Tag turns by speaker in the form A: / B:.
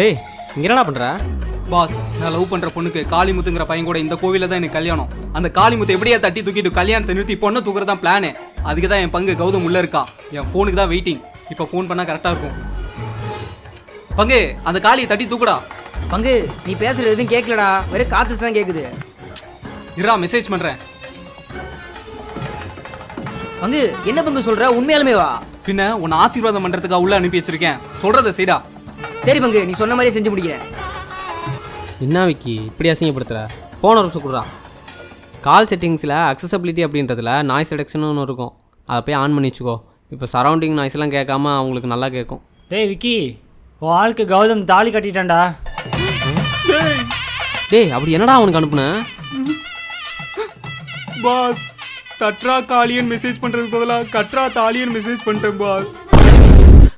A: டேய் இங்க என்னடா பண்ற?
B: பாஸ், நான் லவ் பண்ற பொண்ணுக்கு காளிமுத்துங்கிற பையன் கூட இந்த கோவில தான் எனக்கு கல்யாணம். அந்த காளிமுத்து எப்படியா தட்டி தூக்கிட்டு கல்யாணத்தை நிறுத்தி பொண்ணை தூக்குறதான் பிளானு. அதுக்கு தான் என் பங்கு கௌதம் உள்ள இருக்கா. என் ஃபோனுக்கு தான் வெயிட்டிங். இப்போ ஃபோன் பண்ணா கரெக்டா இருக்கும். பங்கு, அந்த காளியை தட்டி தூக்குடா.
C: பங்கு, நீ பேசுறது எதுவும் கேட்கலடா, வெறும் காத்து தான் கேக்குது.
B: இருடா, மெசேஜ் பண்றேன்.
C: பங்கு, என்ன பங்கு சொல்ற? உண்மையாலுமே வா.
B: பின்ன உன்னை ஆசீர்வாதம் பண்றதுக்காக உள்ள அனுப்பி வச்சிருக்கேன். சொல்றத செய்டா.
C: சரி பங்கு, நீ சொன்ன மாதிரியே செஞ்சு முடிக்கிறேன்.
A: என்ன விக்கி இப்படி அசிங்கப்படுத்துற? ஃபோன் ஒரு நிமிஷம் கொடுறா. கால் செட்டிங்ஸில் அக்சசபிலிட்டி அப்படின்றதுல நாய்ஸ் ரிடக்ஷன் ஒன்று இருக்கும். அதை போய் ஆன் பண்ணி வச்சுக்கோ. இப்போ சரௌண்டிங் நாய்ஸ்லாம் கேட்காம அவங்களுக்கு நல்லா கேட்கும்.
D: டேய் விக்கி, உன் ஆளுக்கு கௌதம் தாலி கட்டிட்டான்டா.
A: டேய் அப்படி என்னடா அவனுக்கு அனுப்புனேன்?
B: பாஸ், தட்ரா காளியன் மெசேஜ் பண்றதுக்கு பதிலாக கட்ரா தாலியன் மெசேஜ் பண்ணிட்டேன் பாஸ்.